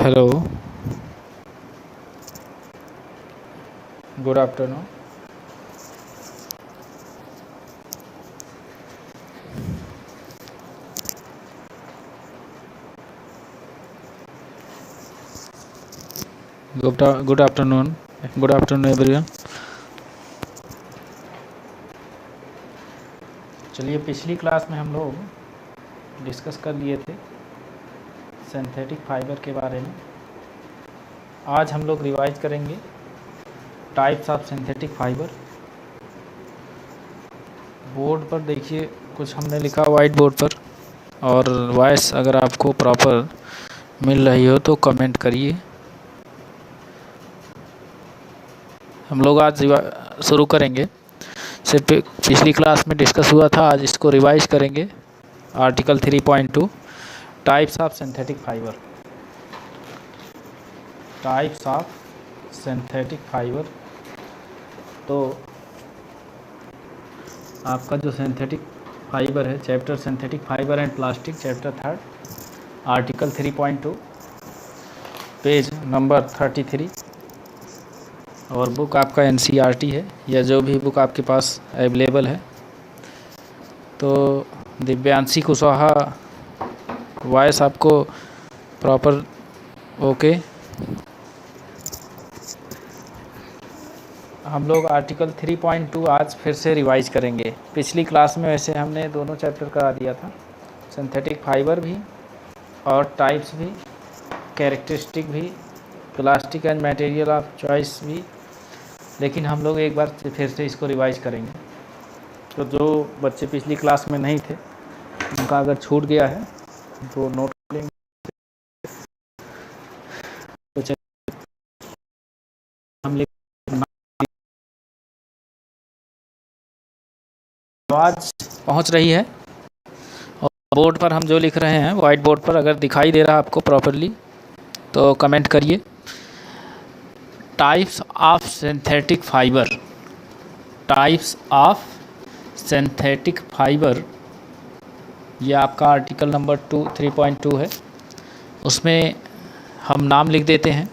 Hello, good afternoon. Good afternoon, good afternoon everyone. चलिए, पिछली class में हम लोग डिस्कस कर लिए थे सिंथेटिक फाइबर के बारे में। आज हम लोग रिवाइज करेंगे types of synthetic fibre. Board पर देखिए, कुछ हमने लिखा वाइट बोर्ड पर, और वॉइस अगर आपको प्रॉपर मिल रही हो तो कमेंट करिए। हम लोग आज शुरू करेंगे। सिर्फ पिछली क्लास में डिस्कस हुआ था, आज इसको रिवाइज करेंगे। Article 3.2 types of synthetic fibre. Types of synthetic fibre. तो आपका जो सिंथेटिक फाइबर है, chapter synthetic fibre and plastic, chapter 3, article 3.2, page number 33, और बुक आपका NCERT है या जो भी बुक आपके पास अवेलेबल है। तो दिव्यांशी कुशवाहा, वॉइस आपको प्रॉपर ओके। हम लोग आर्टिकल 3.2 आज फिर से रिवाइज करेंगे। पिछली क्लास में वैसे हमने दोनों चैप्टर करा दिया था, सिंथेटिक फाइबर भी और टाइप्स भी, कैरेक्टरिस्टिक भी, plastic and material of choice भी। लेकिन हम लोग एक बार फिर से इसको रिवाइज करेंगे। तो जो बच्चे पिछली क्लास में नहीं थे, उनका अगर छूट गया है तो नोट कर लेंगे। तो हम आवाज़ पहुंच रही है, और बोर्ड पर हम जो लिख रहे हैं वाइट बोर्ड पर अगर दिखाई दे रहा है आपको प्रॉपरली तो कमेंट करिए। Types of synthetic fibre. Types of synthetic fibre, ये आपका आर्टिकल नंबर 3.2 है। उसमें हम नाम लिख देते हैं।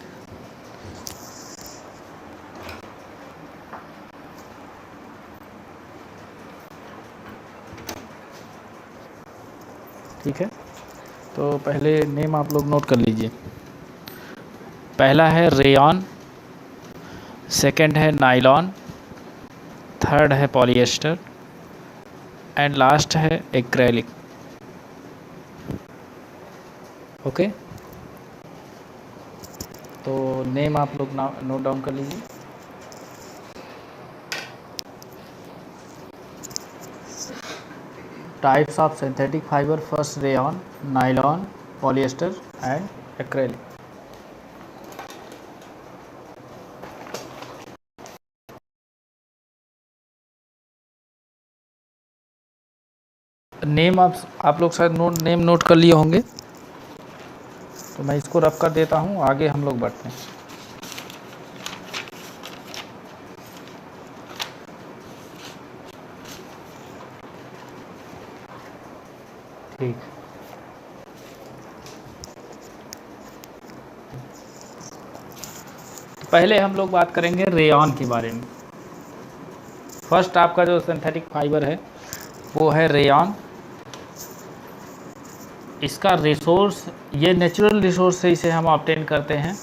ठीक है, तो पहले नेम आप लोग नोट कर लीजिए। पहला है रेयॉन, सेकंड है नायलॉन, थर्ड है पॉलिएस्टर, एंड लास्ट है एक्रेलिक। ओके, तो नेम आप लोग नोट डाउन कर लीजिए। Types of synthetic fibre, first rayon, nylon, polyester and acrylic. Name आप लोग शायद नेम नोट कर लिए होंगे, तो मैं इसको रफ कर देता हूँ, आगे हम लोग बढ़ते हैं। ठीक, तो पहले हम लोग बात करेंगे रेयॉन के बारे में। फर्स्ट आपका जो सिंथेटिक फाइबर है वो है रेयॉन। इसका रिसोर्स, ये नेचुरल रिसोर्स से इसे हम ऑब्टेन करते हैं,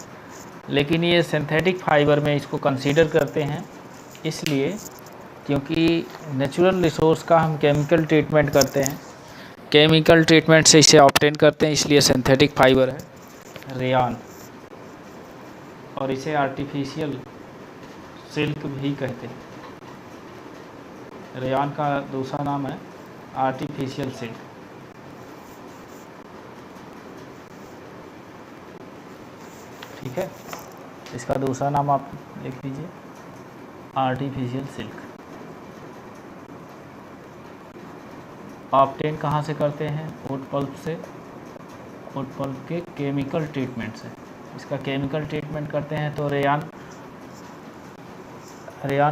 लेकिन ये सिंथेटिक फाइबर में इसको कंसीडर करते हैं इसलिए क्योंकि नेचुरल रिसोर्स का हम केमिकल ट्रीटमेंट करते हैं, केमिकल ट्रीटमेंट से इसे ऑब्टेन करते हैं, इसलिए सिंथेटिक फाइबर है रेयॉन। और इसे आर्टिफिशियल सिल्क भी कहते हैं। रेयॉन का दूसरा नाम है आर्टिफिशियल सिल्क। ठीक है, इसका दूसरा नाम आप लिख लीजिए, आर्टिफिशियल सिल्क। ऑब्टेन कहाँ से करते हैं? वुड पल्प से, वुड पल्प के केमिकल ट्रीटमेंट से। इसका केमिकल ट्रीटमेंट करते हैं तो रेयॉन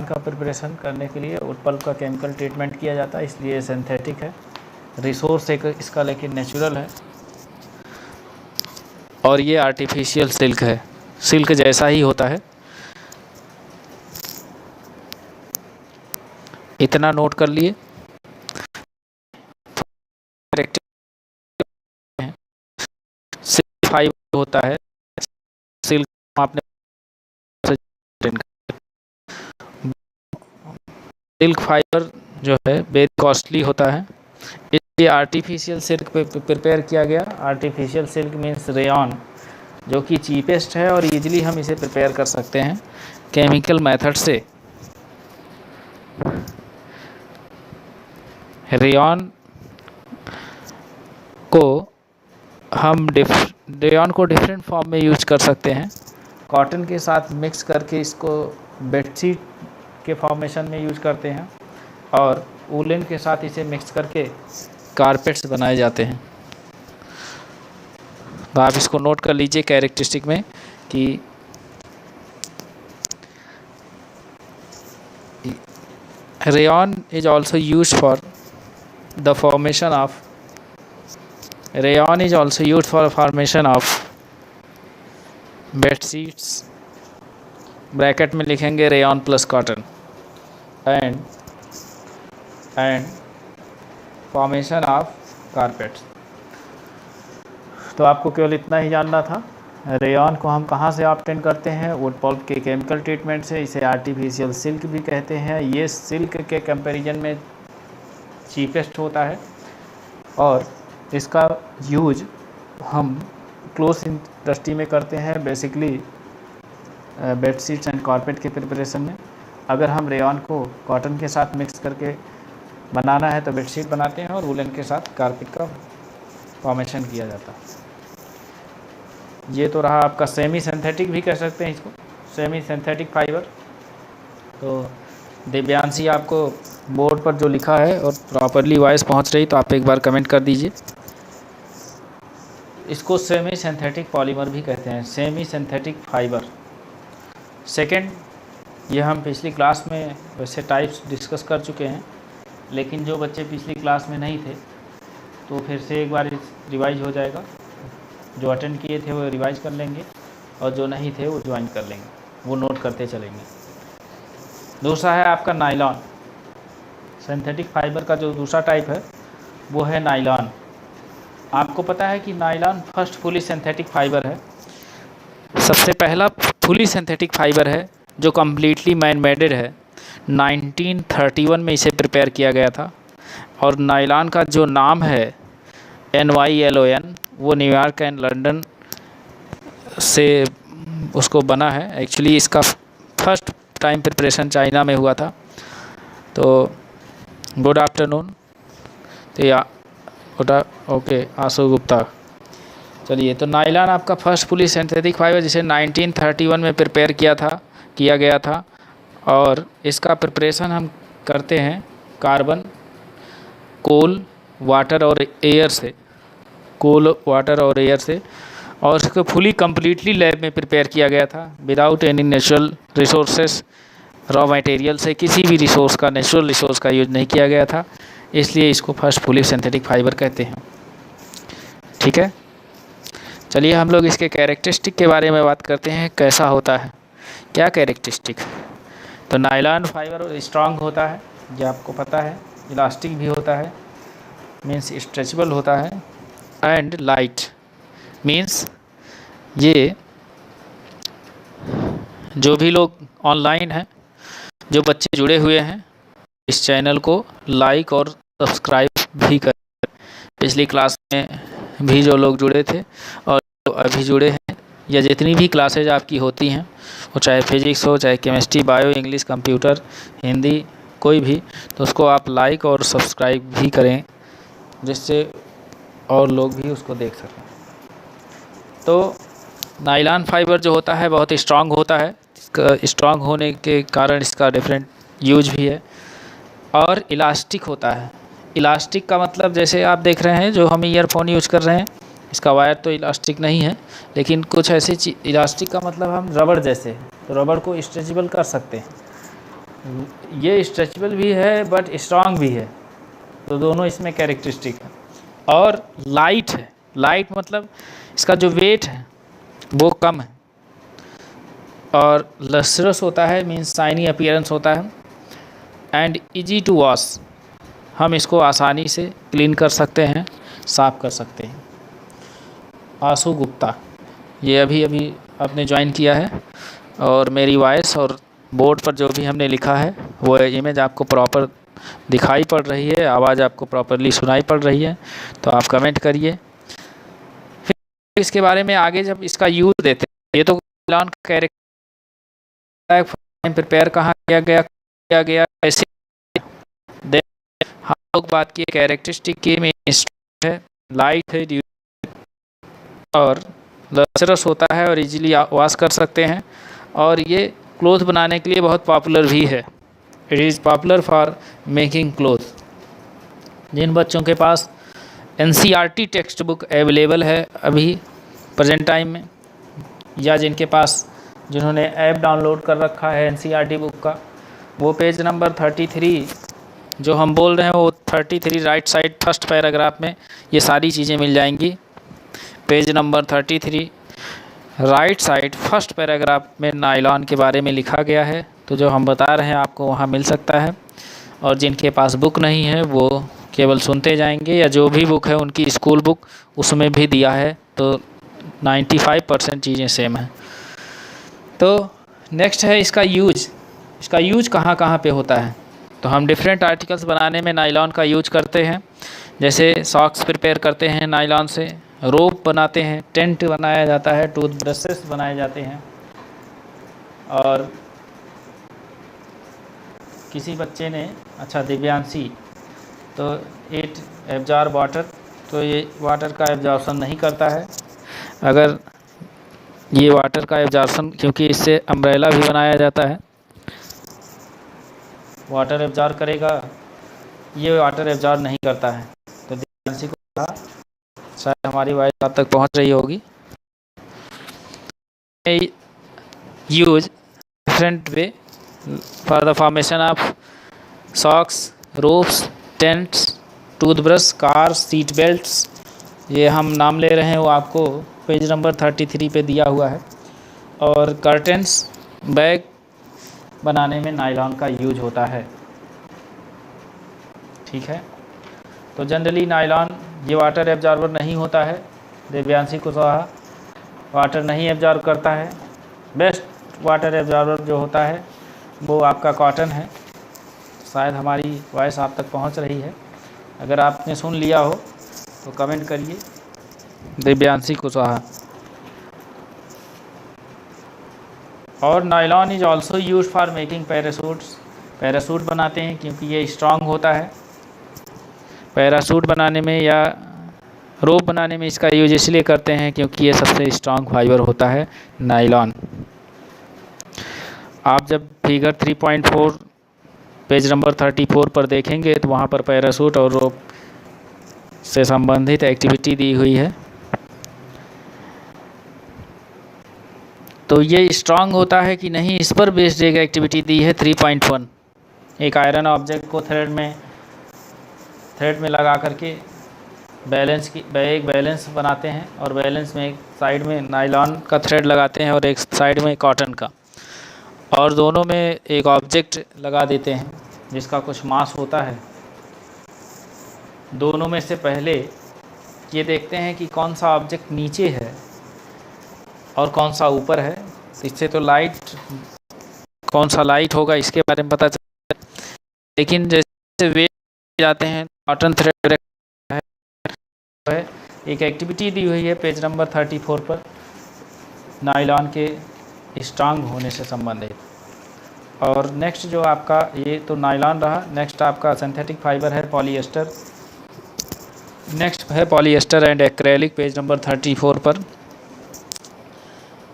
का प्रिपरेशन करने के लिए वुड पल्प का केमिकल ट्रीटमेंट किया जाता है, इसलिए सिंथेटिक है। रिसोर्स एक इसका लेकिन नेचुरल है। और ये आर्टिफिशियल सिल्क है, सिल्क जैसा ही होता है। इतना नोट कर लिए। सिल्क फाइबर होता है, सिल्क आपने सिल्क फाइबर जो है वेरी कॉस्टली होता है, इसलिए आर्टिफिशियल सिल्क पे प्रिपेयर किया गया। आर्टिफिशियल सिल्क मीन्स रेयॉन, जो कि चीपेस्ट है और इजीली हम इसे प्रिपेयर कर सकते हैं केमिकल मेथड से। रेयॉन को हम रेयॉन को डिफरेंट फॉर्म में यूज कर सकते हैं। कॉटन के साथ मिक्स करके इसको बेडशीट के फॉर्मेशन में यूज करते हैं, और वूलन के साथ इसे मिक्स करके कारपेट्स बनाए जाते हैं। तो आप इसको नोट कर लीजिए कैरेक्टरिस्टिक में कि rayon is also use for the formation of bedsheets, bracket में लिखेंगे rayon plus cotton, and formation of carpets. तो आपको केवल इतना ही जानना था। रेयॉन को हम कहाँ से ऑब्टेन करते हैं? वुड पल्प के केमिकल ट्रीटमेंट से। इसे आर्टिफिशियल सिल्क भी कहते हैं। ये सिल्क के कंपैरिजन में चीपेस्ट होता है, और इसका यूज हम क्लोथ इंडस्ट्री में करते हैं, बेसिकली बेडशीट्स एंड कारपेट के प्रिपरेशन में। अगर हम रेयॉन को कॉटन के साथ मिक्स करके बनाना है तो बेडशीट बनाते हैं, और वुलन के साथ कारपेट का फॉर्मेशन किया जाता है। ये तो रहा आपका सेमी सिंथेटिक भी कह सकते हैं इसको, सेमी सिंथेटिक फाइबर। तो दिव्यांशी आपको बोर्ड पर जो लिखा है और प्रॉपरली वॉइस पहुंच रही तो आप एक बार कमेंट कर दीजिए। इसको सेमी सिंथेटिक पॉलीमर भी कहते हैं, सेमी सिंथेटिक फाइबर। सेकंड, ये हम पिछली क्लास में वैसे टाइप्स डिस्कस कर चुके हैं, लेकिन जो बच्चे पिछली क्लास में नहीं थे तो फिर से एक बार रिवाइज हो जाएगा। जो अटेंड किए थे वो रिवाइज कर लेंगे, और जो नहीं थे वो ज्वाइन कर लेंगे, वो नोट करते चलेंगे। दूसरा है आपका नायलॉन। सिंथेटिक फाइबर का जो दूसरा टाइप है वो है नायलॉन। आपको पता है कि nylon first fully synthetic fibre है, सबसे पहला फुली सिंथेटिक फाइबर है जो कम्प्लीटली मैन मेडेड है। 1931 में इसे प्रिपेयर किया गया था, और नायलॉन का जो नाम है NYLON, वो न्यूयॉर्क एंड लंदन से उसको बना है। एक्चुअली इसका फर्स्ट टाइम प्रिपरेशन चाइना में हुआ था। तो गुड आफ्टरनून, तो या ओके आशु गुप्ता। चलिए, तो नायलॉन आपका फर्स्ट फुली सिंथेटिक फाइबर जिसे 1931 में प्रिपेयर किया गया था, और इसका प्रिपरेशन हम करते हैं कार्बन, कोल, वाटर और एयर से, और इसको फुली कम्प्लीटली लैब में प्रिपेयर किया गया था without any natural resources, raw material से किसी भी रिसोर्स का, नेचुरल रिसोर्स का यूज नहीं किया गया था, इसलिए इसको फर्स्ट फुली सिंथेटिक फाइबर कहते हैं। ठीक है, चलिए हम लोग इसके कैरेक्टरिस्टिक के बारे में बात करते हैं, कैसा होता है, क्या कैरेक्टरिस्टिक। तो नायलॉन फाइबर स्ट्रांग होता है, ये आपको पता है, इलास्टिक भी होता है, मीन्स स्ट्रेचेबल होता है, एंड लाइट मीन्स ये जो भी लोग ऑनलाइन हैं, जो बच्चे जुड़े हुए हैं, इस चैनल को लाइक और सब्सक्राइब भी करें। पिछली क्लास में भी जो लोग जुड़े थे और जो अभी जुड़े हैं, या जितनी भी क्लासेज आपकी होती हैं, वो चाहे फिजिक्स हो, चाहे chemistry, bio, English, computer, Hindi, कोई भी, तो उसको आप लाइक और सब्सक्राइब भी करें, जिससे और लोग भी उसको देख सकें। तो नायलॉन फाइबर जो होता है बहुत स्ट्रांग होता है, स्ट्रांग होने के कारण इसका डिफरेंट यूज भी है, और इलास्टिक होता है। इलास्टिक का मतलब जैसे आप देख रहे हैं जो हम ईयरफोन यूज कर रहे हैं, इसका वायर तो इलास्टिक नहीं है, लेकिन कुछ ऐसी चीज़, इलास्टिक का मतलब हम रबड़ जैसे, तो रबड़ को स्ट्रेचेबल कर सकते हैं। ये स्ट्रेचेबल भी है बट स्ट्रांग भी है, तो दोनों इसमें कैरेक्टरिस्टिक है। और लाइट है, लाइट मतलब इसका जो वेट है वो कम है, और लस्ट्रस होता है, मीन्स शाइनी अपीयरेंस होता है, एंड इजी टू वॉश, हम इसको आसानी से क्लीन कर सकते हैं, साफ़ कर सकते हैं। आशु गुप्ता, ये अभी अभी आपने ज्वाइन किया है, और मेरी वॉइस और बोर्ड पर जो भी हमने लिखा है वो इमेज आपको प्रॉपर दिखाई पड़ रही है, आवाज़ आपको प्रॉपरली सुनाई पड़ रही है, तो आप कमेंट करिए। फिर इसके बारे में आगे जब इसका यूज़ देते हैं, ये तो नायलॉन का कैरेक्टर प्रिपेयर कहाँ किया गया ऐसे। हम लोग बात किए कैरेक्टरिस्टिक की में है, लाइट है, और लस्ट्रस होता है और इजीली वॉश कर सकते हैं, और ये क्लोथ बनाने के लिए बहुत पॉपुलर भी है। It is popular for making cloth. जिन बच्चों के पास NCERT टेक्स्ट बुक अवेलेबल है अभी प्रेजेंट टाइम में, या जिनके पास जिन्होंने ऐप डाउनलोड कर रखा है NCERT बुक का, वो पेज नंबर 33 जो हम बोल रहे हैं वो 33 राइट साइड फर्स्ट पैराग्राफ में ये सारी चीज़ें मिल जाएंगी। Page number 33 right side first paragraph में नायलॉन के बारे में लिखा गया है, तो जो हम बता रहे हैं आपको वहाँ मिल सकता है। और जिनके पास बुक नहीं है वो केवल सुनते जाएंगे, या जो भी बुक है उनकी स्कूल बुक उसमें भी दिया है, तो 95% चीज़ें सेम हैं। तो नेक्स्ट है इसका यूज कहाँ कहाँ पे होता है। तो हम डिफरेंट आर्टिकल्स बनाने में नायलॉन का यूज करते हैं, जैसे सॉक्स प्रिपेयर करते हैं नायलॉन से, रोप बनाते हैं, टेंट बनाया जाता है, टूथ ब्रशेस बनाए जाते हैं, और किसी बच्चे ने दिव्यांशी, तो इट एब्जॉर्ब वाटर, तो ये वाटर का एब्जॉर्प्शन नहीं करता है। अगर ये वाटर का एब्जॉर्प्शन, क्योंकि इससे अम्ब्रेला भी बनाया जाता है, वाटर एब्जॉर्ब करेगा, ये वाटर एब्जॉर्ब नहीं करता है। तो दिव्यांशी को कहा, शायद हमारी वॉइस आप तक पहुंच रही होगी। Use different way for the formation of socks, ropes, tents, toothbrush, cars, seat belts, ये हम नाम ले रहे हैं वो आपको पेज नंबर 33 पे दिया हुआ है। और कर्टेंस, बैग बनाने में नायलॉन का यूज होता है। ठीक है, तो जनरली नायलॉन ये वाटर एब्जॉर्बर नहीं होता है। दिव्यांशी कुशवाहा वाटर नहीं एब्जॉर्ब करता है। बेस्ट वाटर एब्जॉर्बर जो होता है वो आपका कॉटन है। शायद हमारी वॉइस आप तक पहुंच रही है, अगर आपने सुन लिया हो तो कमेंट करिए। दिव्यांशी कुशवाहा। और nylon is also use for making parachutes, parachute बनाते हैं क्योंकि ये स्ट्रांग होता है। पैरासूट बनाने में या रोप बनाने में इसका यूज इसलिए करते हैं क्योंकि ये सबसे स्ट्रांग फाइबर होता है नायलॉन। आप जब फिगर 3.4 पेज नंबर 34 पर देखेंगे तो वहाँ पर पैरासूट और रोप से संबंधित एक्टिविटी दी हुई है। तो ये स्ट्रांग होता है कि नहीं, इस पर बेस्ड एक एक्टिविटी दी है 3.1। एक आयरन ऑब्जेक्ट को थ्रेड में लगा करके एक बैलेंस बनाते हैं, और बैलेंस में एक साइड में नायलॉन का थ्रेड लगाते हैं और एक साइड में कॉटन का, और दोनों में एक ऑब्जेक्ट लगा देते हैं जिसका कुछ मास होता है। दोनों में से पहले ये देखते हैं कि कौन सा ऑब्जेक्ट नीचे है और कौन सा ऊपर है। इससे तो कौन सा लाइट होगा इसके बारे में पता चलता है। लेकिन जैसे वेट जाते हैं, कॉटन थ्रेड है। एक एक्टिविटी दी हुई है पेज नंबर 34 पर नायलॉन के स्ट्रांग होने से संबंधित। और नेक्स्ट जो आपका, ये तो नायलॉन रहा, नेक्स्ट आपका सिंथेटिक फाइबर है पॉलिएस्टर। नेक्स्ट है polyester and acrylic page number 34 पर।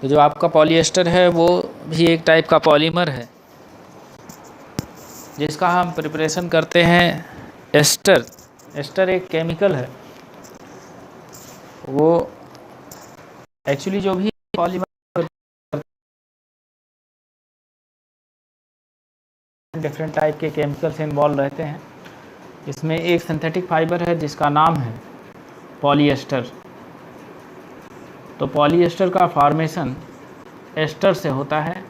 तो जो आपका पॉलिएस्टर है वो भी एक टाइप का पॉलीमर है जिसका हम प्रिपरेशन करते हैं एस्टर। एस्टर एक केमिकल है, वो एक्चुअली जो भी पॉलीमर डिफरेंट टाइप के केमिकल्स इन्वॉल्व रहते हैं। इसमें एक सिंथेटिक फाइबर है जिसका नाम है पॉलिएस्टर। तो पॉलीएस्टर का फॉर्मेशन एस्टर से होता है।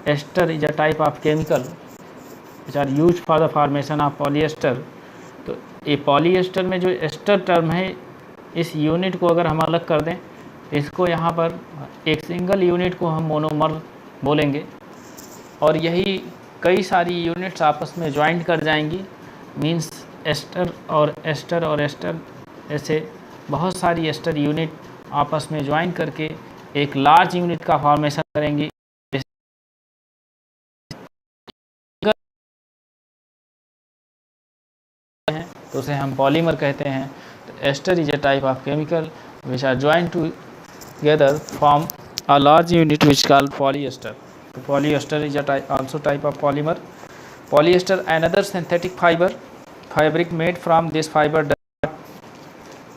Ester is a type of chemical which are use for the formation of polyester. तो ये पॉलीएस्टर में जो एस्टर टर्म है, इस यूनिट को अगर हम अलग कर दें, इसको यहाँ पर एक सिंगल यूनिट को हम मोनोमर बोलेंगे, और यही कई सारी यूनिट्स आपस में ज्वाइंट कर जाएंगी। मींस एस्टर और एस्टर और एस्टर, ऐसे बहुत सारी एस्टर यूनिट आपस में ज्वाइन करके एक लार्ज यूनिट का फॉर्मेशन करेंगी। तो उसे हम पॉलीमर कहते हैं। तो ester is a type of chemical which are joint together form a large unit which called polyester. तो polyester is a also type of polymer. Polyester, another synthetic fiber, fabric made from this fiber does not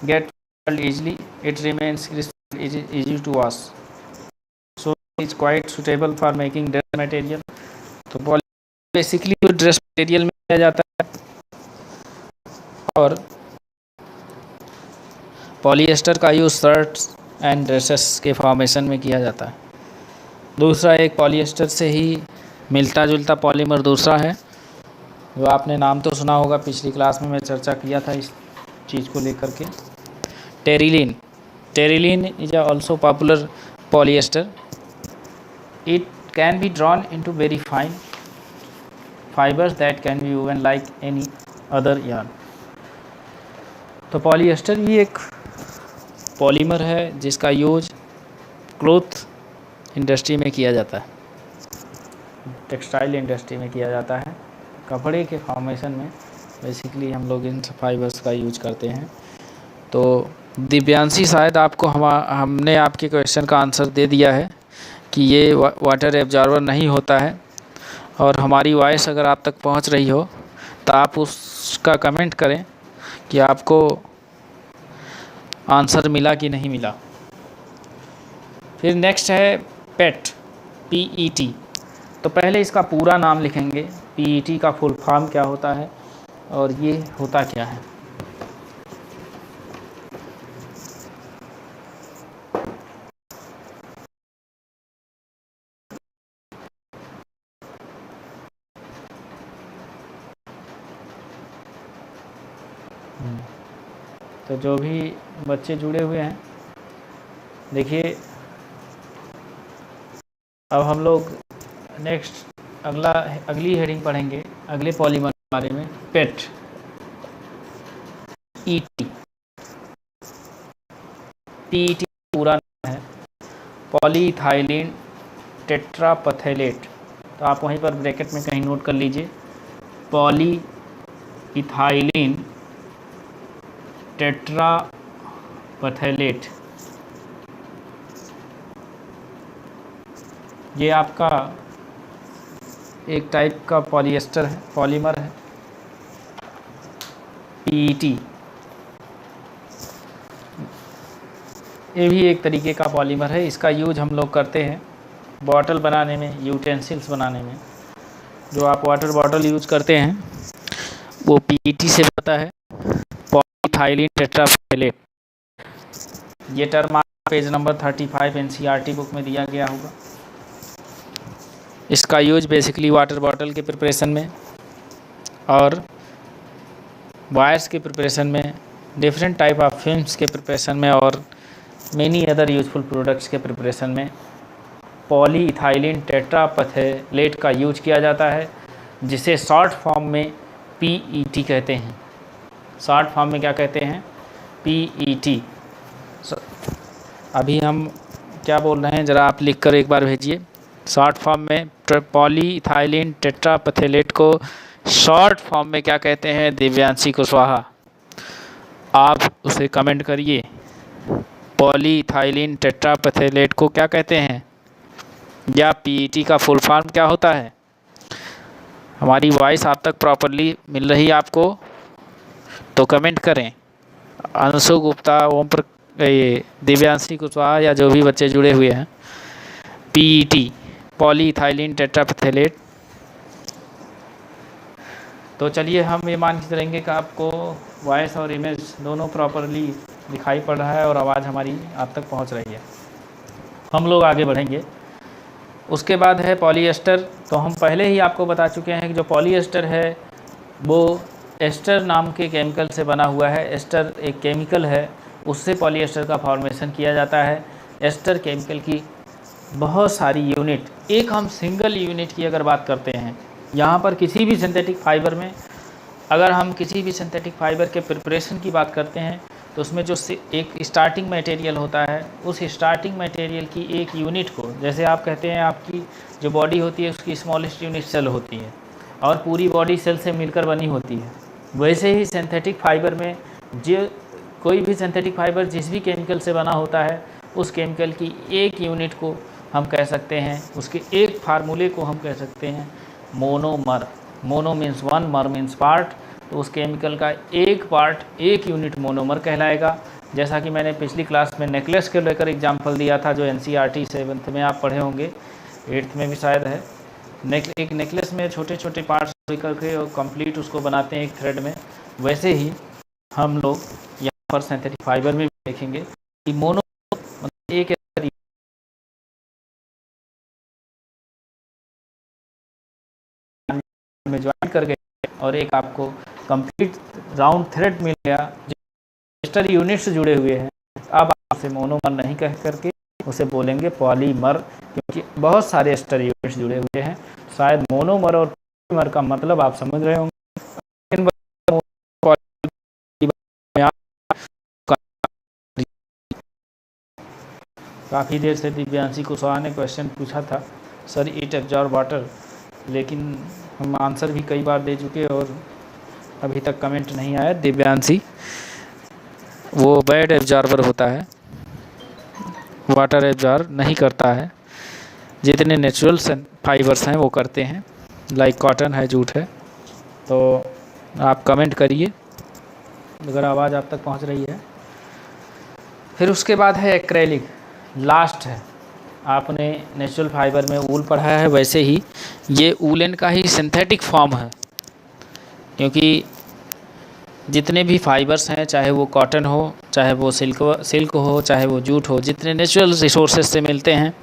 get oiled easily. It remains crisp, easy to wash, so it is quite suitable for making dress material. तो polyester basically जो dress material में किया जाता है, और polyester का use shirts and dresses के formation में किया जाता है। दूसरा एक पॉलीएस्टर से ही मिलता जुलता पॉलीमर दूसरा है, जो आपने नाम तो सुना होगा, पिछली क्लास में मैं चर्चा किया था इस चीज़ को लेकर के। Terylene. Terylene is also popular polyester. It can be drawn into very fine fibres that can be woven like any other yarn. तो पॉलीएस्टर भी एक पॉलीमर है जिसका यूज क्लॉथ इंडस्ट्री में किया जाता है, टेक्सटाइल इंडस्ट्री में किया जाता है। कपड़े के फॉर्मेशन में बेसिकली हम लोग इन फाइबर्स का यूज करते हैं। तो दिव्यांशी, शायद आपको हमने आपके क्वेश्चन का आंसर दे दिया है कि ये वाटर एब्जॉर्बर नहीं होता है, और हमारी वॉइस अगर आप तक पहुंच रही हो तो आप उसका कमेंट करें कि आपको आंसर मिला कि नहीं मिला। फिर नेक्स्ट है पेट, PET। तो पहले इसका पूरा नाम लिखेंगे, PET का फुल फॉर्म क्या होता है और ये होता क्या है। तो जो भी बच्चे जुड़े हुए हैं, देखिए अब हम लोग नेक्स्ट अगली हेडिंग पढ़ेंगे, अगले पॉलीमर के बारे में, पेट, PET। PET पूरा नाम है पॉलीइथाइलिन टेट्रापथैलेट। तो आप वहीं पर ब्रैकेट में कहीं नोट कर लीजिए, पॉलीइथाइलिन टेट्रापथैलेट। ये आपका एक टाइप का पॉलीएस्टर है, पॉलीमर है, PET। ये भी एक तरीके का पॉलीमर है। इसका यूज हम लोग करते हैं बॉटल बनाने में, यूटेंसिल्स बनाने में। जो आप वाटर बॉटल यूज करते हैं वो PET से बनता है, पॉलीइथाइलिन टेट्रापथैलेट। ये term page number 35 NCERT book में दिया गया होगा। इसका यूज बेसिकली वाटर बॉटल के प्रिपरेशन में और वायर्स के प्रिपरेशन में, डिफरेंट टाइप ऑफ फिल्म्स के प्रिपरेशन में, और मेनी अदर यूजफुल प्रोडक्ट्स के प्रिपरेशन में पॉलीइथाइलिन टेट्रापथैलेट का यूज किया जाता है, जिसे शॉर्ट फॉर्म में PET कहते हैं। शॉर्ट फॉर्म में क्या कहते हैं? PET। अभी हम क्या बोल रहे हैं ज़रा आप लिख कर एक बार भेजिए। शॉर्ट फॉर्म में पॉलीइथाइलिन टेट्रापथैलेट को शॉर्ट फॉर्म में क्या कहते हैं? दिव्यांशी कुशवाहा, आप उसे कमेंट करिए। पॉलीइथाइलिन टेट्रापथैलेट को क्या कहते हैं, या PET का फुल फॉर्म क्या होता है? हमारी वॉइस आप तक प्रॉपरली मिल रही है आपको तो कमेंट करें। अंशु गुप्ता, दिव्यांशी कुशवाहा या जो भी बच्चे जुड़े हुए हैं, PET पॉलीइथाइलिन टेट्रापथैलेट। तो चलिए हम ये मान के चलेंगे कि आपको वॉइस और इमेज दोनों प्रॉपरली दिखाई पड़ रहा है और आवाज़ हमारी आप तक पहुंच रही है। हम लोग आगे बढ़ेंगे। उसके बाद है पॉलीएस्टर। तो हम पहले ही आपको बता चुके हैं कि जो पॉलीएस्टर है वो एस्टर नाम के केमिकल से बना हुआ है। एस्टर एक केमिकल है, उससे पॉलीएस्टर का फॉर्मेशन किया जाता है। एस्टर केमिकल की बहुत सारी यूनिट, एक हम सिंगल यूनिट की अगर बात करते हैं, यहाँ पर किसी भी सिंथेटिक फाइबर में अगर हम किसी भी सिंथेटिक फाइबर के प्रिपरेशन की बात करते हैं तो उसमें जो एक स्टार्टिंग मटेरियल होता है, उस स्टार्टिंग मटेरियल की एक यूनिट को, जैसे आप कहते हैं आपकी जो बॉडी होती है उसकी स्मॉलेस्ट यूनिट सेल होती है और पूरी बॉडी सेल से मिलकर बनी होती है, वैसे ही सिंथेटिक फाइबर में जो कोई भी सिंथेटिक फाइबर जिस भी केमिकल से बना होता है, उस केमिकल की एक यूनिट को हम कह सकते हैं, उसके एक फार्मूले को हम कह सकते हैं मोनोमर। मोनो मीन्स वन, मर मीन्स पार्ट, तो उस केमिकल का एक पार्ट, एक यूनिट मोनोमर कहलाएगा। जैसा कि मैंने पिछली क्लास में नेकलेस के लेकर एग्जांपल दिया था, जो NCERT 7th में आप पढ़े होंगे, 8th में भी शायद है। एक नेकलेस में छोटे छोटे पार्ट्स करके और कंप्लीट उसको बनाते हैं एक थ्रेड में, वैसे ही हम लोग यहाँ पर सिंथेटिक फाइबर में भी देखेंगे कि मोनो एक में ज्वाइन कर गए और एक आपको कंप्लीट राउंड थ्रेड मिल गया जो एस्टर यूनिट से जुड़े हुए हैं। अब आप उसे मोनोमर नहीं कह करके उसे बोलेंगे पॉलीमर, क्योंकि बहुत सारे एस्टर यूनिट्स जुड़े हुए हैं। शायद मोनोमर और पॉलीमर का मतलब आप समझ रहे होंगे। काफ़ी देर से दिव्यांशी कुशवाहा ने क्वेश्चन पूछा था, सर इट एब्जॉर्ब वाटर, लेकिन हम आंसर भी कई बार दे चुके और अभी तक कमेंट नहीं आया। दिव्यांशी, वो बैड एब्जॉर्बर होता है, वाटर एब्जॉर्ब नहीं करता है। जितने नेचुरल फाइबर्स हैं वो करते हैं, लाइक कॉटन है, जूट है। तो आप कमेंट करिए अगर आवाज़ आप तक पहुंच रही है। फिर उसके बाद है एक्रेलिक, लास्ट है। आपने नेचुरल फाइबर में ऊल पढ़ा है, वैसे ही ये ऊलन का ही सिंथेटिक फॉर्म है, क्योंकि जितने भी फाइबर्स हैं, चाहे वो कॉटन हो, चाहे वो सिल्क हो, चाहे वो जूट हो, जितने नेचुरल रिसोर्सेज से मिलते हैं,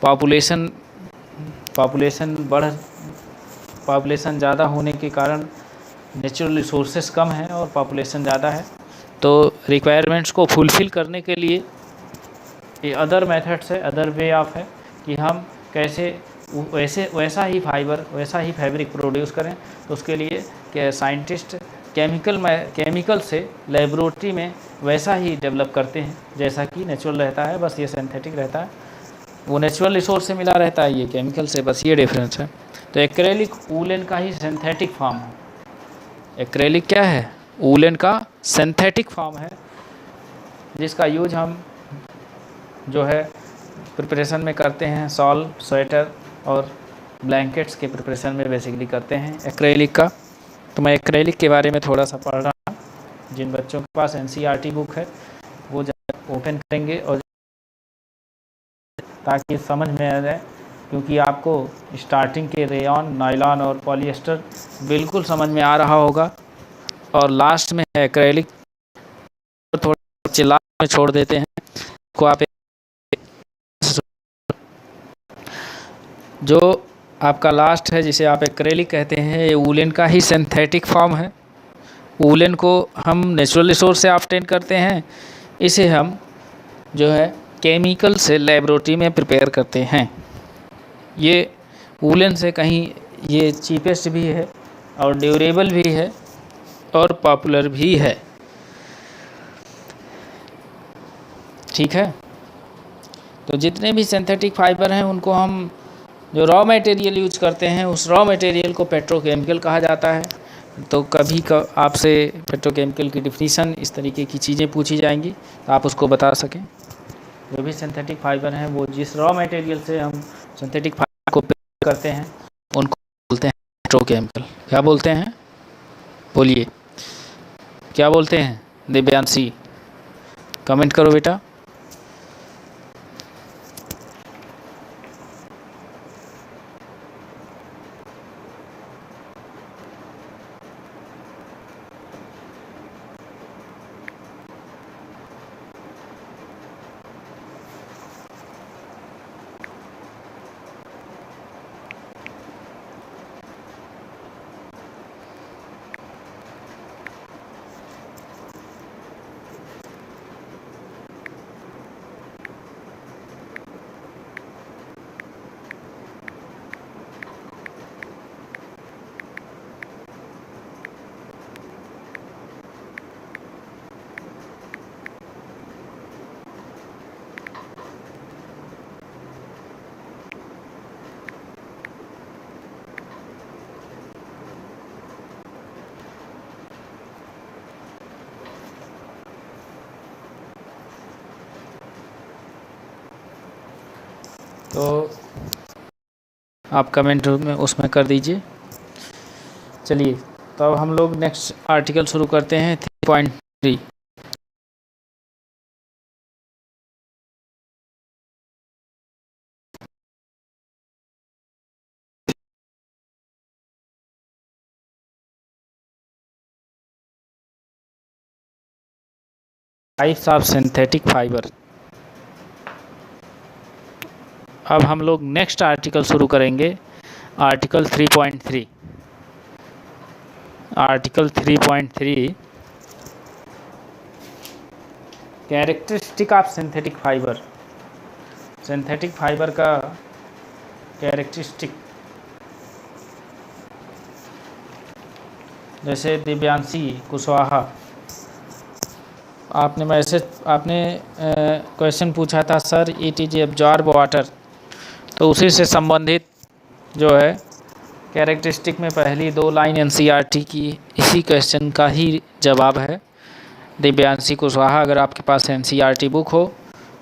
पॉपुलेशन ज़्यादा होने के कारण नेचुरल रिसोर्सेज कम हैं और पॉपुलेशन ज़्यादा है, तो रिक्वायरमेंट्स को फुलफ़िल करने के लिए ये अदर मेथड्स है, अदर वे ऑफ है कि हम कैसे वैसा ही फाइबर, वैसा ही फैब्रिक प्रोड्यूस करें। तो उसके लिए कि साइंटिस्ट केमिकल से लेबोरेटरी में वैसा ही डेवलप करते हैं जैसा कि नेचुरल रहता है, बस ये सिंथेटिक रहता है। वो नेचुरल रिसोर्स से मिला रहता है, ये केमिकल से, बस ये डिफरेंस है। तो एक्रेलिक ऊलन का ही सिंथेटिक फॉर्म है। एक्रेलिक क्या है? ऊलन का सिंथेटिक फॉर्म है, जिसका यूज हम जो है प्रिपरेशन में करते हैं, शॉल, स्वेटर और ब्लैंकेट्स के प्रिपरेशन में बेसिकली करते हैं एक्रेलिक का। तो मैं एक्रेलिक के बारे में थोड़ा सा पढ़ रहा हूँ। जिन बच्चों के पास NCERT बुक है वो ओपन करेंगे और ताकि समझ में आ जाए, क्योंकि आपको स्टार्टिंग के रेयॉन, नायलॉन और पॉलिएस्टर बिल्कुल समझ में आ रहा होगा, और लास्ट में है एक्रेलिक, थोड़ा चिल्ला में छोड़ देते हैं को आप। जो आपका लास्ट है जिसे आप एक्रेलिक कहते हैं, ये ऊलन का ही सिंथेटिक फॉर्म है। ऊलन को हम नेचुरल रिसोर्स से ऑब्टेन करते हैं, इसे हम जो है केमिकल से लेबोरेटरी में प्रिपेयर करते हैं। ये ऊलन से कहीं ये चीपेस्ट भी है और ड्यूरेबल भी है और पॉपुलर भी है। ठीक है, तो जितने भी सिंथेटिक फाइबर हैं उनको हम जो रॉ मटेरियल यूज करते हैं, उस रॉ मटेरियल को पेट्रोकेमिकल कहा जाता है। तो कभी आपसे पेट्रोकेमिकल की डिफिनीशन, इस तरीके की चीज़ें पूछी जाएंगी तो आप उसको बता सकें। जो भी सिंथेटिक फाइबर हैं वो जिस रॉ मटेरियल से हम सिंथेटिक फाइबर को प्रिपेयर करते हैं उनको बोलते हैं पेट्रोकेमिकल। क्या बोलते हैं? बोलिए, क्या बोलते हैं? दिव्यांशी, कमेंट करो बेटा। तो आप कमेंट में उसमें कर दीजिए। चलिए, तो अब हम लोग नेक्स्ट आर्टिकल शुरू करते हैं 3.3। Types of synthetic fibre. अब हम लोग नेक्स्ट आर्टिकल शुरू करेंगे, article 3.3। Article 3.3 characteristic of synthetic fibre. Synthetic fibre का कैरेक्टरिस्टिक, जैसे दिव्यांशी कुशवाहा, आपने क्वेश्चन पूछा था sir it is absorb water, तो उसी से संबंधित जो है कैरेक्टरिस्टिक में पहली 2 लाइन एनसीईआरटी की इसी क्वेश्चन का ही जवाब है। दिव्यांशी कुशवाहा, अगर आपके पास एनसीईआरटी बुक हो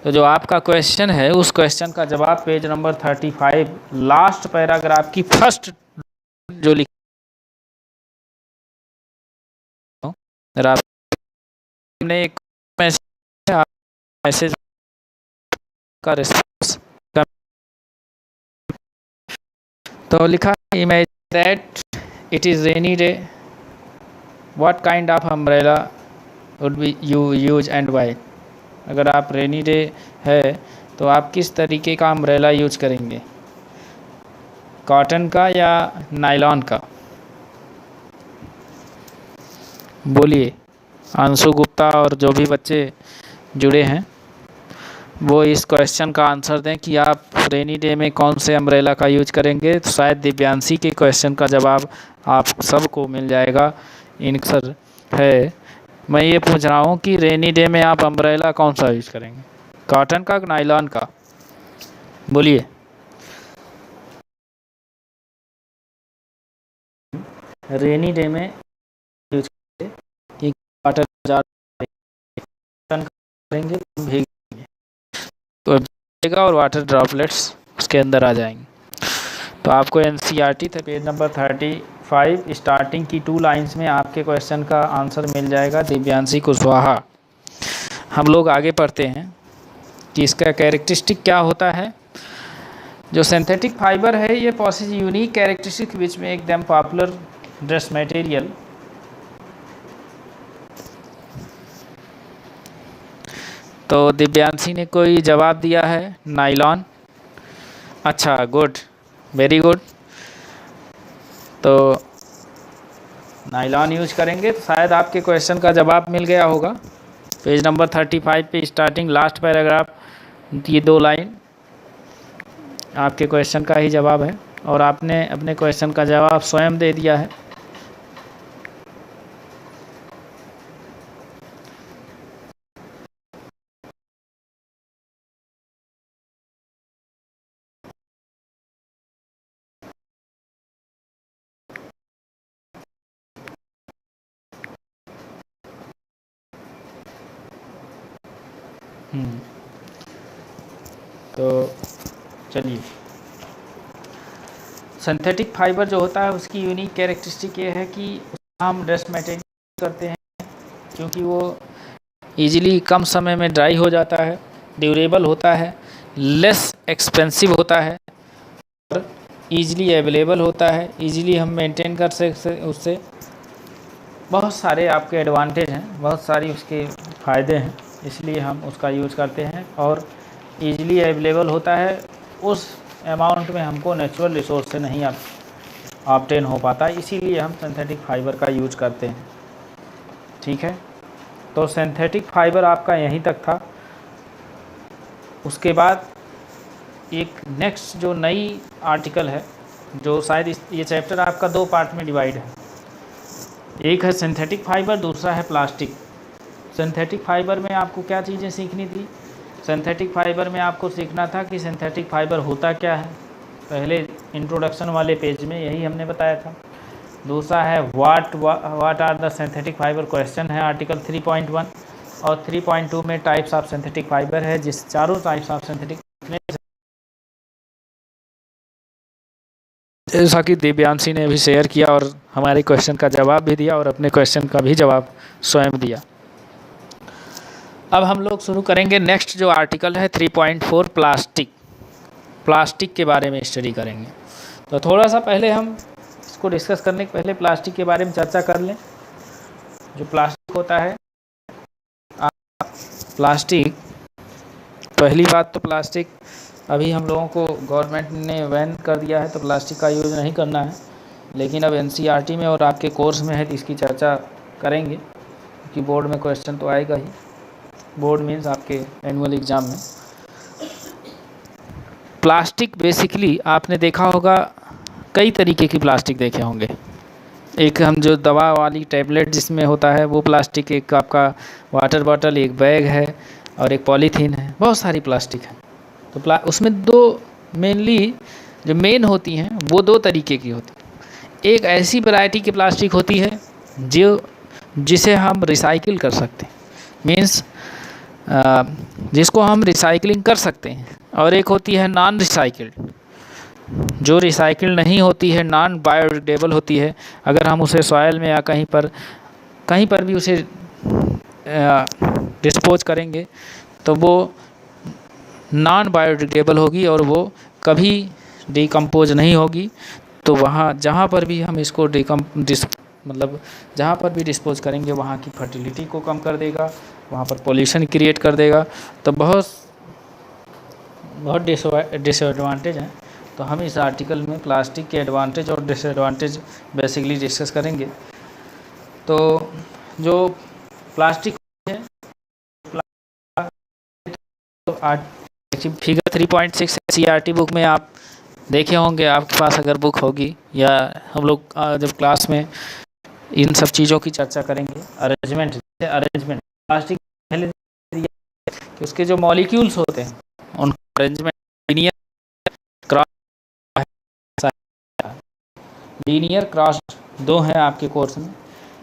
तो जो आपका क्वेश्चन है उस क्वेश्चन का जवाब पेज नंबर 35 लास्ट पैराग्राफ की फर्स्ट जो लिखा आपने एक मैसेज का रिस्पॉन्स तो लिखा imagine that it is rainy day, what kind of umbrella would be you use and why. अगर आप रेनी डे है तो आप किस तरीके का अम्ब्रेला यूज करेंगे, कॉटन का या नायलॉन का? बोलिए। अंशु गुप्ता और जो भी बच्चे जुड़े हैं वो इस क्वेश्चन का आंसर दें कि आप रेनी डे में कौन से अम्ब्रेला का यूज करेंगे। तो शायद दिव्यांशी के क्वेश्चन का जवाब आप सबको मिल जाएगा। आंसर है, मैं ये पूछ रहा हूँ कि रेनी डे में आप अम्ब्रेला कौन सा यूज करेंगे, कॉटन का नायलॉन का? बोलिए। रेनी डे में यूज करेंगे कि कॉटन करेंगे भीगेंगे तो भीगेगा और वाटर ड्रॉपलेट्स उसके अंदर आ जाएंगे। तो आपको एनसीईआरटी थे पेज नंबर 35 स्टार्टिंग की 2 लाइंस में आपके क्वेश्चन का आंसर मिल जाएगा, दिव्यांशी कुशवाहा। हम लोग आगे पढ़ते हैं कि इसका कैरेक्टरिस्टिक क्या होता है। जो सिंथेटिक फाइबर है ये possesses unique characteristic which make them popular dress material. तो दिव्यांशी ने कोई जवाब दिया है नायलॉन। अच्छा, गुड, वेरी गुड। तो नायलॉन यूज करेंगे तो शायद आपके क्वेश्चन का जवाब मिल गया होगा। पेज नंबर 35 पे स्टार्टिंग लास्ट पैराग्राफ, ये 2 लाइन आपके क्वेश्चन का ही जवाब है और आपने अपने क्वेश्चन का जवाब स्वयं दे दिया है। तो चलिए, सिंथेटिक फाइबर जो होता है उसकी यूनिक कैरेक्टरिस्टिक ये है कि हम ड्रेस मटेरियल करते हैं क्योंकि वो इजीली कम समय में ड्राई हो जाता है, ड्यूरेबल होता है, लेस एक्सपेंसिव होता है और ईजिली अवेलेबल होता है, इजीली हम मेंटेन कर सकते, उससे बहुत सारे आपके एडवांटेज हैं, बहुत सारी उसके फ़ायदे हैं, इसलिए हम उसका यूज़ करते हैं। और ईजिली अवेलेबल होता है, उस अमाउंट में हमको नेचुरल रिसोर्स से नहीं ऑब्टेन हो पाता, इसीलिए हम सिंथेटिक फाइबर का यूज करते हैं। ठीक है, तो सिंथेटिक फाइबर आपका यहीं तक था। उसके बाद एक नेक्स्ट जो नई आर्टिकल है, जो शायद ये चैप्टर आपका 2 पार्ट में डिवाइड है, एक है सिंथेटिक फाइबर, दूसरा है प्लास्टिक। सिंथेटिक फाइबर में आपको क्या चीज़ें सीखनी थी? सिंथेटिक फाइबर में आपको सीखना था कि सिंथेटिक फाइबर होता क्या है, पहले इंट्रोडक्शन वाले पेज में यही हमने बताया था। दूसरा है what are the synthetic fibre, question है आर्टिकल 3.1, और 3.2 में टाइप्स ऑफ सिंथेटिक फाइबर है, जिस चारों टाइप्स ऑफ सिंथेटिक जैसा कि दिव्यांशी ने भी शेयर किया और हमारे क्वेश्चन का जवाब भी दिया और अपने क्वेश्चन का भी जवाब स्वयं दिया। अब हम लोग शुरू करेंगे नेक्स्ट जो आर्टिकल है 3.4 प्लास्टिक के बारे में स्टडी करेंगे। तो थोड़ा सा पहले हम इसको डिस्कस करने के पहले प्लास्टिक के बारे में चर्चा कर लें। जो प्लास्टिक होता है, प्लास्टिक, पहली बात तो प्लास्टिक अभी हम लोगों को गवर्नमेंट ने बैन कर दिया है, तो प्लास्टिक का यूज़ नहीं करना है। लेकिन अब एनसीईआरटी में और आपके कोर्स में है तो इसकी चर्चा करेंगे, क्योंकि बोर्ड में क्वेश्चन तो आएगा ही। बोर्ड मीन्स आपके एनुअल एग्ज़ाम में। प्लास्टिक बेसिकली आपने देखा होगा, कई तरीके की प्लास्टिक देखे होंगे। एक हम जो दवा वाली टैबलेट जिसमें होता है वो प्लास्टिक, एक आपका वाटर बॉटल, एक बैग है और एक पॉलीथीन है। बहुत सारी प्लास्टिक है। तो उसमें दो मेनली जो मेन होती हैं वो दो तरीके की होती हैं। एक ऐसी वैरायटी की प्लास्टिक होती है जिसे हम रिसाइकिल कर सकते हैं, मीन्स जिसको हम रिसाइकलिंग कर सकते हैं। और एक होती है नॉन रिसाइकिल्ड, जो रिसाइकिल नहीं होती है, नॉन बायोडिग्रेडेबल होती है। अगर हम उसे सॉइल में या कहीं पर भी उसे डिस्पोज करेंगे तो वो नॉन बायोडिग्रेडेबल होगी और वो कभी डिकम्पोज नहीं होगी। तो वहाँ जहाँ पर भी हम इसको मतलब जहाँ पर भी डिस्पोज करेंगे वहाँ की फर्टिलिटी को कम कर देगा, वहाँ पर पोल्यूशन क्रिएट कर देगा। तो बहुत डिसएडवांटेज हैं। तो हम इस आर्टिकल में प्लास्टिक के एडवांटेज और डिसएडवांटेज बेसिकली डिस्कस करेंगे। तो जो प्लास्टिक है, तो फिगर 3.6 एनसीईआरटी बुक में आप देखे होंगे, आपके पास अगर बुक होगी, या हम लोग जब क्लास में इन सब चीज़ों की चर्चा करेंगे। अरेंजमेंट प्लास्टिक पहले कि उसके जो मॉलिक्यूल्स होते हैं उनका अरेंजमेंट लीनियर क्रॉस दो हैं आपके कोर्स में,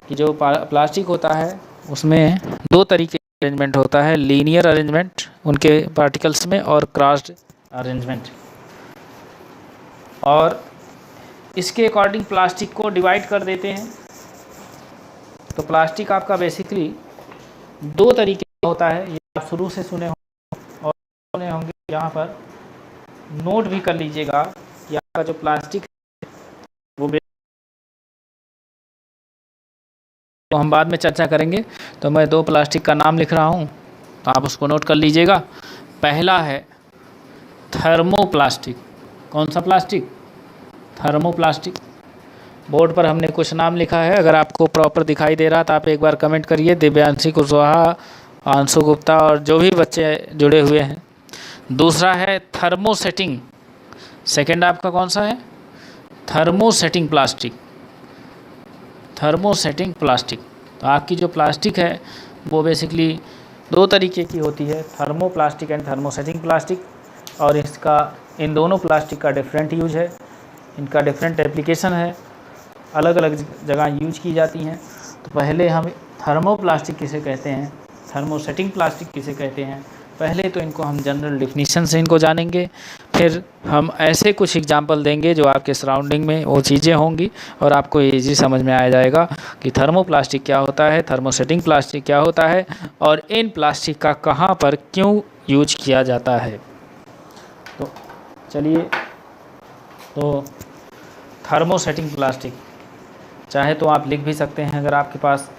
कि जो प्लास्टिक होता है उसमें दो तरीके का अरेंजमेंट होता है, लीनियर अरेंजमेंट उनके पार्टिकल्स में और क्रॉस्ड अरेंजमेंट। और इसके अकॉर्डिंग प्लास्टिक को डिवाइड कर देते हैं। तो प्लास्टिक आपका बेसिकली दो तरीके का होता है, ये आप शुरू से सुने होंगे और सुने होंगे। यहाँ पर नोट भी कर लीजिएगा कि आपका जो प्लास्टिक है वो तो हम बाद में चर्चा करेंगे। तो मैं दो प्लास्टिक का नाम लिख रहा हूँ, तो आप उसको नोट कर लीजिएगा। पहला है थर्मोप्लास्टिक। कौन सा प्लास्टिक? थर्मोप्लास्टिक। बोर्ड पर हमने कुछ नाम लिखा है, अगर आपको प्रॉपर दिखाई दे रहा तो आप एक बार कमेंट करिए। दिव्यांशी कुशवाहा, आंशु गुप्ता और जो भी बच्चे जुड़े हुए हैं। दूसरा है थर्मोसेटिंग। सेकंड आपका कौन सा है? Thermosetting plastic. Thermosetting plastic. तो आपकी जो प्लास्टिक है वो बेसिकली दो तरीके की होती है, थर्मोप्लास्टिक एंड थर्मोसेटिंग प्लास्टिक। और इन दोनों प्लास्टिक का डिफरेंट यूज है, इनका डिफरेंट एप्लीकेशन है, अलग अलग जगह यूज की जाती हैं। तो पहले हम थर्मोप्लास्टिक किसे कहते हैं, थर्मोसेटिंग प्लास्टिक किसे कहते हैं, पहले तो इनको हम जनरल डेफिनेशन से इनको जानेंगे। फिर हम ऐसे कुछ एग्जांपल देंगे जो आपके सराउंडिंग में वो चीज़ें होंगी और आपको ईजी समझ में आ जाएगा कि थर्मोप्लास्टिक क्या होता है, थर्मोसेटिंग प्लास्टिक क्या होता है और इन प्लास्टिक का कहाँ पर क्यों यूज किया जाता है। तो चलिए, तो थर्मोसेटिंग प्लास्टिक चाहे तो आप लिख भी सकते हैं। अगर आपके पास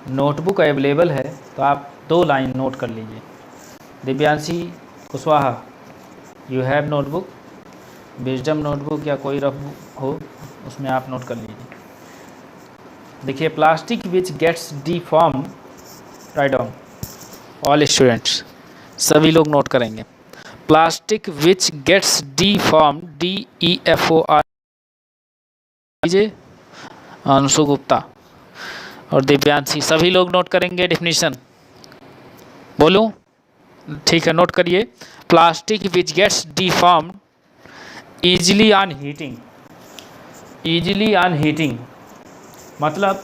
नोटबुक अवेलेबल है तो आप 2 लाइन नोट कर लीजिए। Divyanshi Kushwaha, you have notebook, wisdom notebook या कोई रफ हो उसमें आप नोट कर लीजिए। देखिए, plastic which gets deform, write down all students, सभी लोग नोट करेंगे। Plastic which gets deform, DEFOR लीजिए, अंशु गुप्ता और दिव्यांशी, सभी लोग नोट करेंगे डेफिनेशन। बोलूं? ठीक है, नोट करिए। Plastic which gets deformed easily on heating. Easily on heating मतलब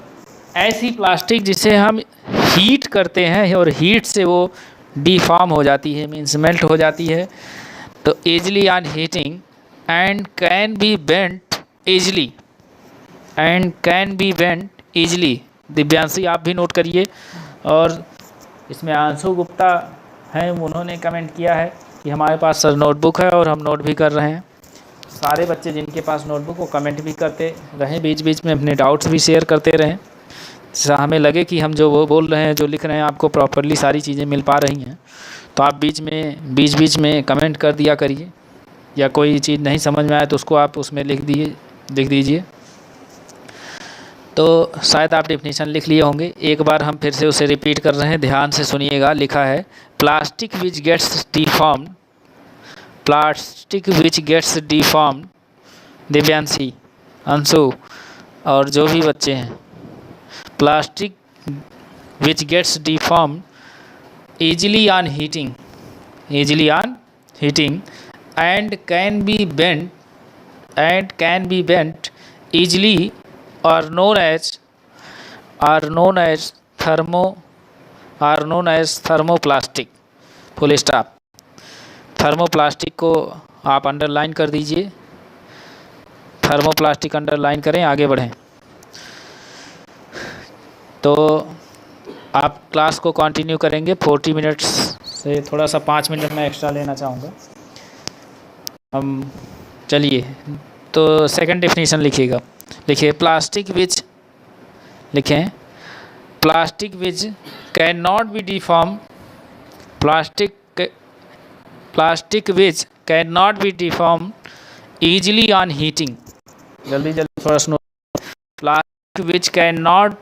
ऐसी प्लास्टिक जिसे हम हीट करते हैं और हीट से वो डीफॉर्म हो जाती है, मीन्स मेल्ट हो जाती है। तो easily on heating and can be bent easily and can be bent easily। Divyanshi आप भी नोट करिए। और इसमें आंशु गुप्ता हैं, उन्होंने कमेंट किया है कि हमारे पास सर नोटबुक है और हम नोट भी कर रहे हैं। सारे बच्चे जिनके पास नोटबुक वो कमेंट भी करते रहें, बीच बीच में अपने डाउट्स भी शेयर करते रहें, हमें लगे कि हम जो वो बोल रहे हैं, जो लिख रहे हैं, आपको प्रॉपरली सारी चीज़ें मिल पा रही हैं। तो आप बीच बीच में कमेंट कर दिया करिए, या कोई चीज़ नहीं समझ में आए तो उसको आप उसमें लिख दीजिए। तो शायद आप डेफिनेशन लिख लिए होंगे, एक बार हम फिर से उसे रिपीट कर रहे हैं, ध्यान से सुनिएगा। लिखा है plastic which gets deformed, plastic which gets deformed, Divyanshi, Anshu और जो भी बच्चे हैं, plastic which gets deformed easily on heating and can be bent easily are known as thermoplastic। Full stop. Thermoplastic को आप अंडरलाइन कर दीजिए, थर्मोप्लास्टिक अंडरलाइन करें, आगे बढ़ें। तो आप क्लास को कंटिन्यू करेंगे 40 मिनट्स से थोड़ा सा 5 मिनट में एक्स्ट्रा लेना चाहूँगा हम। चलिए, तो सेकंड डेफिनेशन लिखिएगा। लिखिए प्लास्टिक विच, लिखें plastic which can not be deform, plastic which can not be deform easily on heating. जल्दी थोड़ा सुनो। Plastic which can not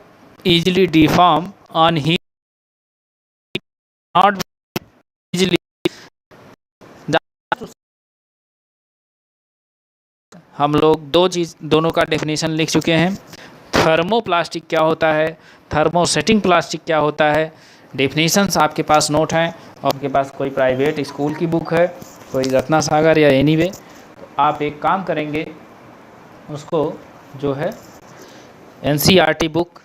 easily deform on heat, not easily। हम लोग दोनों का डेफिनेशन लिख चुके हैं। थर्मोप्लास्टिक क्या होता है, थर्मोसेटिंग प्लास्टिक क्या होता है, डेफिनेशंस आपके पास नोट हैं। और आपके पास कोई प्राइवेट स्कूल की बुक है, कोई रत्ना सागर या एनीवे, तो आप एक काम करेंगे, उसको जो है NCERT बुक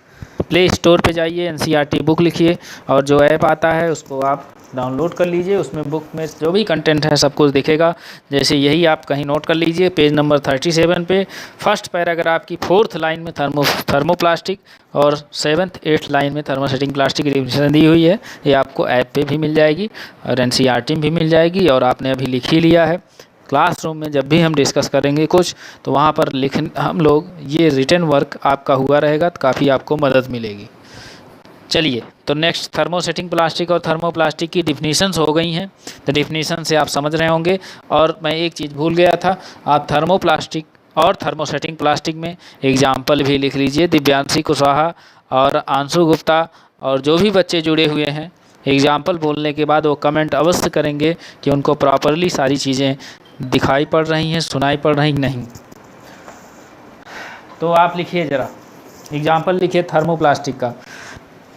प्ले स्टोर पे जाइए, NCERT बुक लिखिए और जो ऐप आता है उसको आप डाउनलोड कर लीजिए। उसमें बुक में जो भी कंटेंट है सब कुछ दिखेगा। जैसे यही आप कहीं नोट कर लीजिए, पेज नंबर 37 पे फर्स्ट पैराग्राफ की 4th लाइन में थर्मोप्लास्टिक और 7th 8th लाइन में थर्मोसेटिंग प्लास्टिक की डेफिनेशन दी हुई है। ये आपको ऐप पे भी मिल जाएगी और NCERT में भी मिल जाएगी, और आपने अभी लिख ही लिया है। क्लासरूम में जब भी हम डिस्कस करेंगे कुछ, तो वहाँ पर हम लोग ये रिटन वर्क आपका हुआ रहेगा, तो काफ़ी आपको मदद मिलेगी। चलिए, तो नेक्स्ट थर्मोसेटिंग प्लास्टिक और थर्मोप्लास्टिक की डिफिनीशंस हो गई हैं। तो डिफिनीशन से आप समझ रहे होंगे। और मैं एक चीज़ भूल गया था, आप थर्मोप्लास्टिक और थर्मोसेटिंग प्लास्टिक में एग्जाम्पल भी लिख लीजिए। दिव्यांशी कुशवाहा और आंशु गुप्ता और जो भी बच्चे जुड़े हुए हैं, एग्जाम्पल बोलने के बाद वो कमेंट अवश्य करेंगे कि उनको प्रॉपरली सारी चीज़ें दिखाई पड़ रही हैं, सुनाई पड़ रही नहीं। तो आप लिखिए ज़रा, एग्जाम्पल लिखिए थर्मोप्लास्टिक का।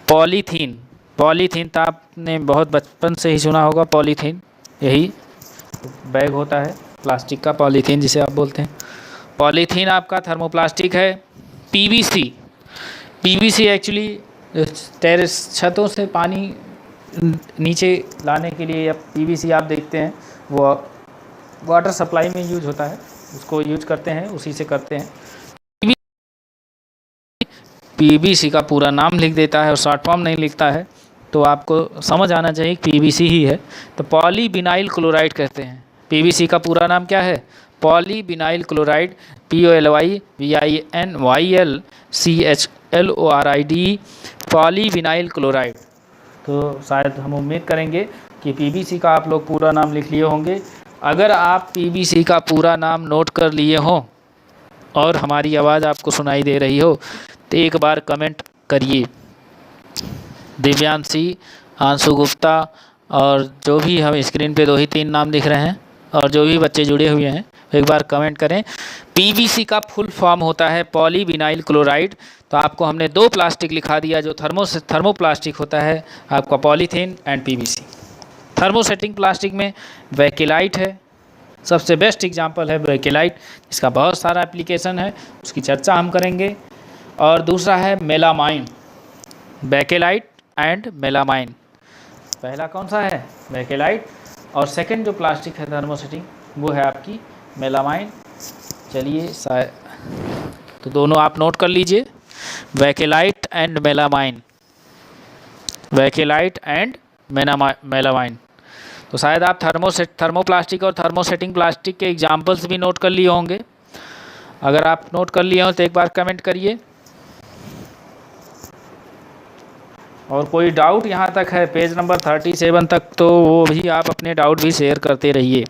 पॉलीथीन, पॉलीथीन तो आपने बहुत बचपन से ही सुना होगा। पॉलीथीन यही बैग होता है प्लास्टिक का, पॉलीथीन जिसे आप बोलते हैं। पॉलीथीन आपका थर्मोप्लास्टिक है। PVC, PVC एक्चुअली टेरेस छतों से पानी नीचे लाने के लिए, या PVC आप देखते हैं वो वाटर सप्लाई में यूज होता है, उसको यूज करते हैं, उसी से करते हैं। PVC का पूरा नाम लिख देता है और शॉर्ट फॉर्म नहीं लिखता है, तो आपको समझ आना चाहिए कि PVC ही है। तो पॉलीविनाइल क्लोराइड कहते हैं। PVC का पूरा नाम क्या है? Polyvinyl chloride, POLYVINYLCHLORID, polyvinyl chloride. तो शायद हम उम्मीद करेंगे कि PVC का आप लोग पूरा नाम लिख लिए होंगे। अगर आप PVC का पूरा नाम नोट कर लिए हों और हमारी आवाज़ आपको सुनाई दे रही हो, तो एक बार कमेंट करिए। दिव्यांशी, आंशु गुप्ता और जो भी हम स्क्रीन पे 2 ही 3 नाम दिख रहे हैं, और जो भी बच्चे जुड़े हुए हैं एक बार कमेंट करें। PVC का फुल फॉर्म होता है पॉलीविनाइल क्लोराइड। तो आपको हमने 2 प्लास्टिक लिखा दिया, जो थर्मोप्लास्टिक होता है आपका polythene and PVC। Thermosetting plastic में बैकेलाइट है, सबसे बेस्ट एग्जांपल है बैकेलाइट। इसका बहुत सारा एप्लीकेशन है, उसकी चर्चा हम करेंगे। और दूसरा है मेलामाइन, बैकेलाइट एंड मेलामाइन। पहला कौन सा है? बैकेलाइट, और सेकंड जो प्लास्टिक है थर्मोसेटिंग वो है आपकी मेलामाइन। चलिए तो दोनों आप नोट कर लीजिए, वैकेलाइट एंड मेलामाइन, वैकेलाइट एंड मेलामाइन। तो शायद आप थर्मोप्लास्टिक और थर्मोसेटिंग प्लास्टिक के एग्जाम्पल्स भी नोट कर लिए होंगे। अगर आप नोट कर लिए हो तो एक बार कमेंट करिए। और कोई डाउट यहाँ तक है पेज नंबर 37 तक, तो वो भी आप अपने डाउट भी शेयर करते रहिए।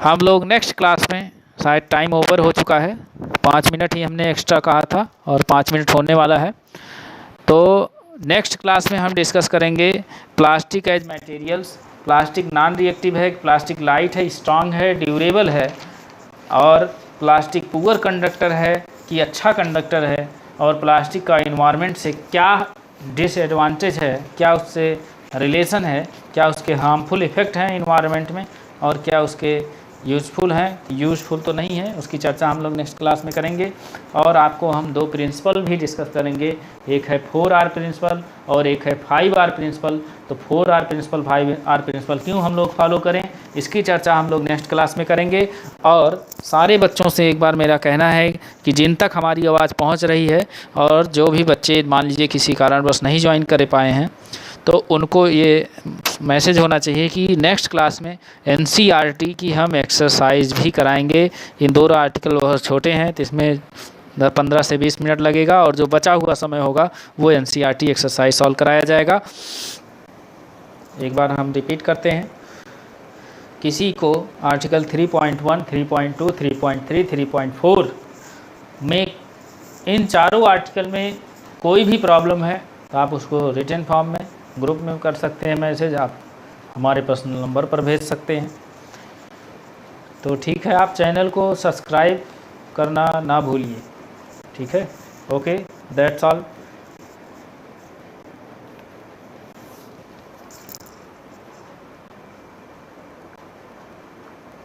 हम लोग नेक्स्ट क्लास में, शायद टाइम ओवर हो चुका है, 5 मिनट ही हमने एक्स्ट्रा कहा था और 5 मिनट होने वाला है। तो नेक्स्ट क्लास में हम डिस्कस करेंगे plastic as materials. Plastic non reactive है, प्लास्टिक लाइट है, स्ट्रांग है, ड्यूरेबल है, और प्लास्टिक पुअर कंडक्टर है कि अच्छा कंडक्टर है, और प्लास्टिक का इन्वायरमेंट से क्या डिसएडवांटेज है, क्या उससे रिलेशन है, क्या उसके हार्मफुल इफ़ेक्ट हैं इन्वायरमेंट में, और क्या उसके यूज़फुल हैं। यूज़फुल तो नहीं है, उसकी चर्चा हम लोग नेक्स्ट क्लास में करेंगे। और आपको हम 2 प्रिंसिपल भी डिस्कस करेंगे, एक है 4R प्रिंसिपल और एक है 5R प्रिंसिपल। तो 4R प्रिंसिपल 5R प्रिंसिपल क्यों हम लोग फॉलो करें, इसकी चर्चा हम लोग नेक्स्ट क्लास में करेंगे। और सारे बच्चों से एक बार मेरा कहना है कि जिन तक हमारी आवाज़ पहुंच रही है, और जो भी बच्चे मान लीजिए किसी कारणवश नहीं ज्वाइन कर पाए हैं, तो उनको ये मैसेज होना चाहिए कि नेक्स्ट क्लास में NCERT की हम एक्सरसाइज भी कराएंगे। इन दोनों आर्टिकल बहुत छोटे हैं, तो इसमें 15 से 20 मिनट लगेगा, और जो बचा हुआ समय होगा वो NCERT एक्सरसाइज सॉल्व कराया जाएगा। एक बार हम रिपीट करते हैं, किसी को आर्टिकल 3.1, 3.2, 3.3, 3.4 में, इन चारों आर्टिकल में कोई भी प्रॉब्लम है तो आप उसको रिटन फॉर्म में ग्रुप में कर सकते हैं मैसेज, आप हमारे पर्सनल नंबर पर भेज सकते हैं। तो ठीक है, आप चैनल को सब्सक्राइब करना ना भूलिए। ठीक है, ओके, दैट्स ऑल।